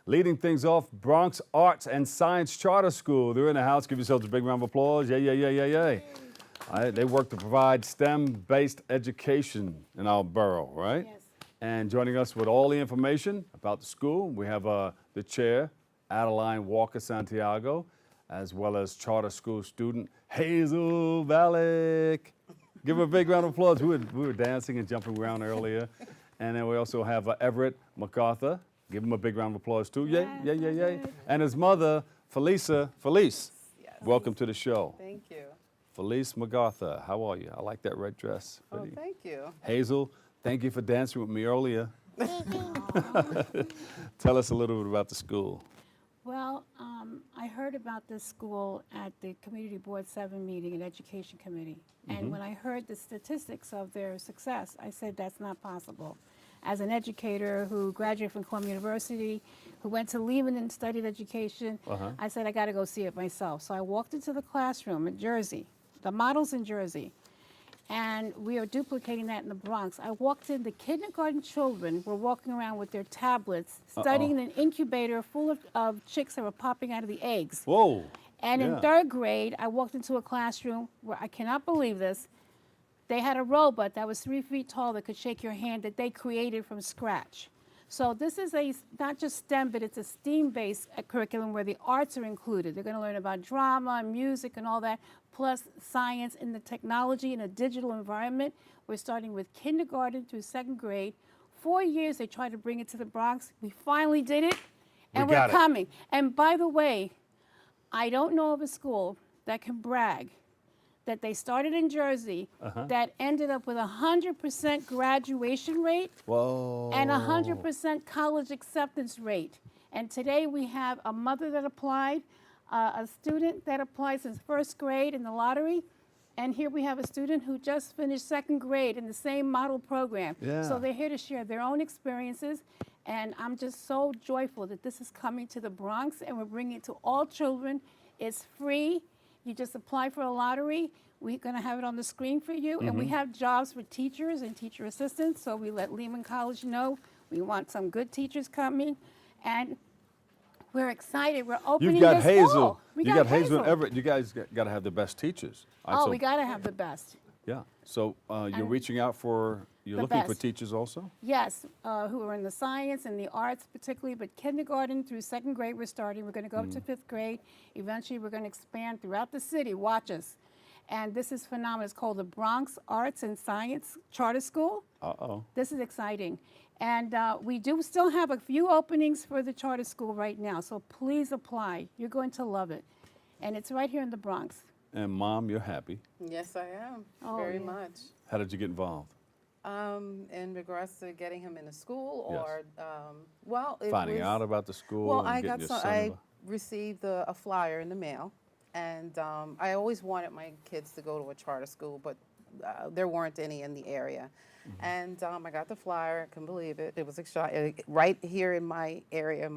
Leading things off, Bronx Arts and Science Charter School. They're in the house. Give yourselves a big round of applause. Yay, yay, yay, yay, yay. All right, they work to provide STEM-based education in our borough, right? Yes. And joining us with all the information about the school, we have the chair, Adaline Walker Santiago, as well as charter school student Hazel Valek. Give her a big round of applause. We were dancing and jumping around earlier. And then we also have Everett MacArthur. Give him a big round of applause too. Yay, yay, yay, yay. And his mother, Felice. Yes. Welcome to the show. Thank you. Felice MacArthur, how are you? I like that red dress. Oh, thank you. Hazel, thank you for dancing with me earlier. Tell us a little bit about the school. Well, I heard about this school at the Community Board 7 meeting and Education Committee. And when I heard the statistics of their success, I said that's not possible. As an educator who graduated from Columbia University, who went to Lehman and studied education, I said I got to go see it myself. So I walked into the classroom in Jersey, the model's in Jersey, and we are duplicating that in the Bronx. I walked in, the kindergarten children were walking around with their tablets, studying in an incubator full of chicks that were popping out of the eggs. Whoa. And in third grade, I walked into a classroom where I cannot believe this. They had a robot that was 3 feet tall that could shake your hand that they created from scratch. So this is not just STEM, but it's a STEAM-based curriculum where the arts are included. They're going to learn about drama, music, and all that, plus science and the technology in a digital environment. We're starting with kindergarten through 2nd grade. 4 years they tried to bring it to the Bronx. We finally did it, and we're coming. And by the way, I don't know of a school that can brag that they started in Jersey that ended up with 100% graduation rate and 100% college acceptance rate. And today we have a mother that applied, a student that applied since 1st grade in the lottery, and here we have a student who just finished 2nd grade in the same model program. So they're here to share their own experiences, and I'm just so joyful that this is coming to the Bronx, and we're bringing it to all children. It's free. You just apply for a lottery. We're going to have it on the screen for you. And we have jobs for teachers and teacher assistants. So we let Lehman College know we want some good teachers coming. And we're excited. We're opening You've got this Hazel. fall. You got Hazel and Everett. You guys got to have the best teachers. Oh, we got to have the best. Yeah. So you're reaching out for, you're looking for teachers also? Yes, who are in the science and the arts particularly, but kindergarten through 2nd grade we're starting. We're going to go up to 5th grade. Eventually we're going to expand throughout the city. Watch us. And this is phenomenal. It's called the Bronx Arts and Science Charter School. This is exciting. And we do still have a few openings for the charter school right now, so please apply. You're going to love it. And it's right here in the Bronx. And Mom, you're happy. Yes, I am. Oh, very much. How did you get involved? In regards to getting him into school, or well, it finding was, out about the school. Well, and I getting got your some. I received a flyer in the mail, and I always wanted my kids to go to a charter school, but there weren't any in the area. And I got the flyer. I couldn't believe it. It was right here in my area.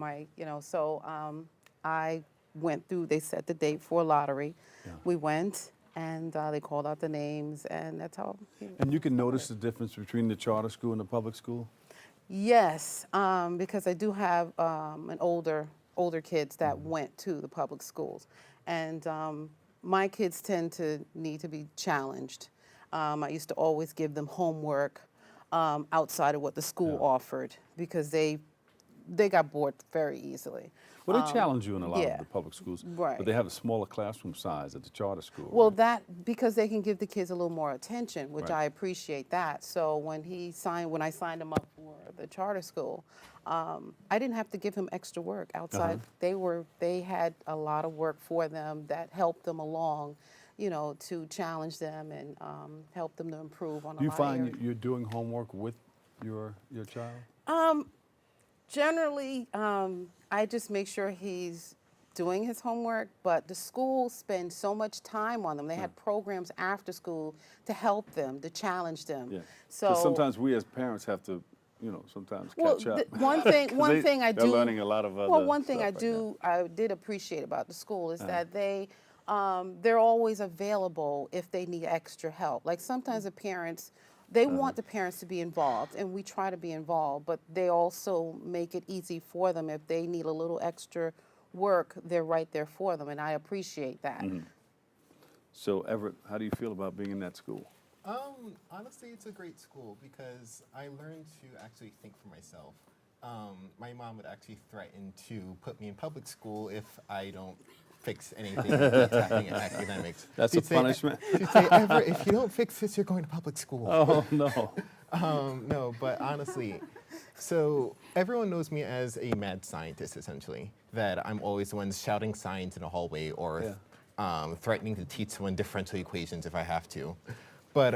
So I went through. They set the date for a lottery. We went. And they called out the names, and that's how. And you can notice the difference between the charter school and the public school? Yes, because I do have older kids that went to the public schools. And my kids tend to need to be challenged. I used to always give them homework outside of what the school offered, because they got bored very easily. Well, they challenge you in a lot of the public schools, right. But they have a smaller classroom size at the charter school. Well, right? because they can give the kids a little more attention, which I appreciate that. So when I signed him up for the charter school, I didn't have to give him extra work outside. They had a lot of work for them that helped them along, to challenge them and help them to improve on a lot of Do you find you're doing homework with your child? Generally, I just make sure he's doing his homework, but the school spends so much time on them. They had programs after school to help them, to challenge them. Yeah. So sometimes we as parents have to, sometimes catch up. One thing I do. They're learning a lot of other. Well, one thing stuff I did appreciate about the school is that they're always available if they need extra help. Like sometimes the parents They want the parents to be involved, and we try to be involved, but they also make it easy for them. If they need a little extra work, they're right there for them, and I appreciate that. So, Everett, how do you feel about being in that school? Honestly, it's a great school because I learned to actually think for myself. My mom would actually threaten to put me in public school if I don't fix anything that's happening in academics. That's a punishment? She'd say, Everett, if you don't fix this, you're going to public school. Oh, no. No, but honestly, so everyone knows me as a mad scientist, essentially, that I'm always the one shouting science in a hallway or threatening to teach someone differential equations if I have to. But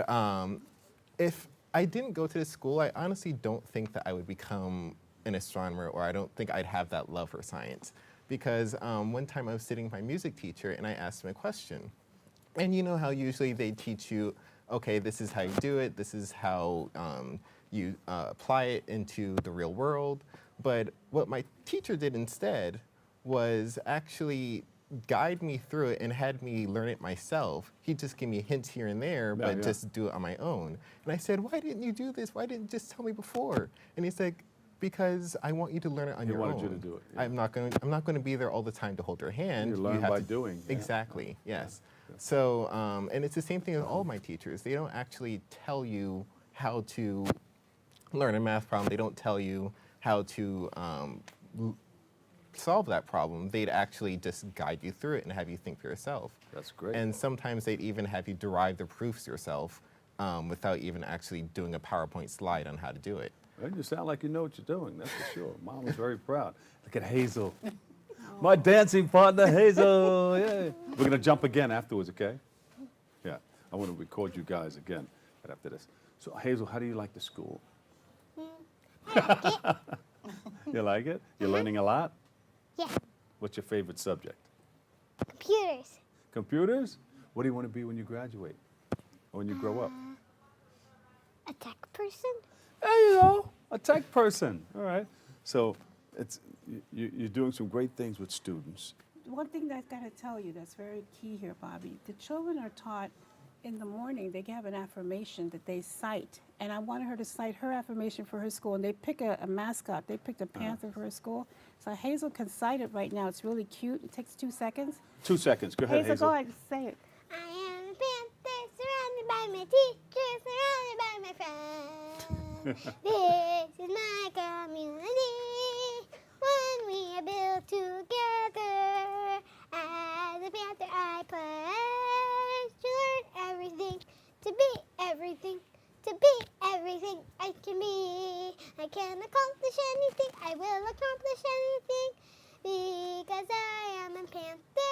if I didn't go to this school, I honestly don't think that I would become an astronomer, or I don't think I'd have that love for science. Because one time I was sitting with my music teacher and I asked him a question. And you know how usually they teach you, okay, this is how you do it, this is how you apply it into the real world. But what my teacher did instead was actually guide me through it and had me learn it myself. He'd just give me hints here and there, but just do it on my own. And I said, why didn't you do this? Why didn't you just tell me before? And he's like, because I want you to learn it on your own. He wanted you to do it. Yeah. I'm not going to be there all the time to hold your hand. You learn by doing. Yeah. Exactly. Yes. So, and it's the same thing with all my teachers. They don't actually tell you how to learn a math problem. They don't tell you how to solve that problem. They'd actually just guide you through it and have you think for yourself. That's great. And sometimes they'd even have you derive the proofs yourself without even actually doing a PowerPoint slide on how to do it. Well, you sound like you know what you're doing, that's for sure. Mom was very proud. Look at Hazel. My dancing partner, Hazel. Yay. We're going to jump again afterwards, okay? Yeah. I want to record you guys again right after this. So, Hazel, how do you like the school? You like it? You're learning a lot? Yeah, What's your favorite subject? computers. Computers? What do you want to be when you graduate? Or when you grow up? A tech person? There you go, a tech person. All right. So you're doing some great things with students. One thing that I've got to tell you that's very key here, Bobby, the children are taught in the morning, they have an affirmation that they cite. And I wanted her to cite her affirmation for her school. And they pick a mascot. They picked a panther for her school. So Hazel can cite it right now. It's really cute. It takes 2 seconds. 2 seconds. Go ahead, Hazel. Go ahead, say it. I am a panther surrounded by my teachers, surrounded by my friends. This is my community. When we are built together, as a panther I pledge to learn everything, to be everything, to be everything I can be. I can accomplish anything, I will accomplish anything, because I am a panther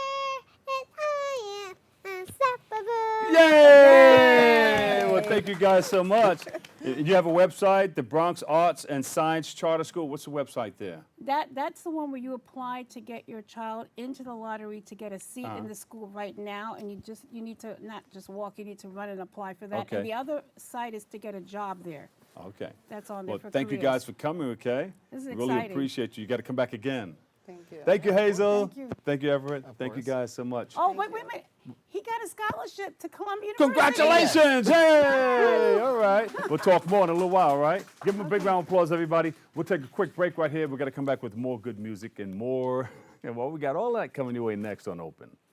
and I am unstoppable. Yay! Well, thank you guys so much. You have a website, the Bronx Arts and Science Charter School. What's the website there? That's the one where you apply to get your child into the lottery to get a seat in the school right now, and you need to not just walk, you need to run and apply for that. Okay. And the other site is to get a job there. Okay. That's on there Well, for thank you careers. guys for coming, okay? This is Really exciting. appreciate you. You got to come back again. Thank you. Thank you, Hazel. Thank you. Thank you, Everett. Of Thank you course. guys so much. Oh, wait a minute. He got a scholarship to Columbia University. Congratulations! Hey! All right. We'll talk more in a little while, all right? Give them a big round of applause, everybody. We'll take a quick break right here. We're going to come back with more good music and more. Well, we got all that coming your way next on Open.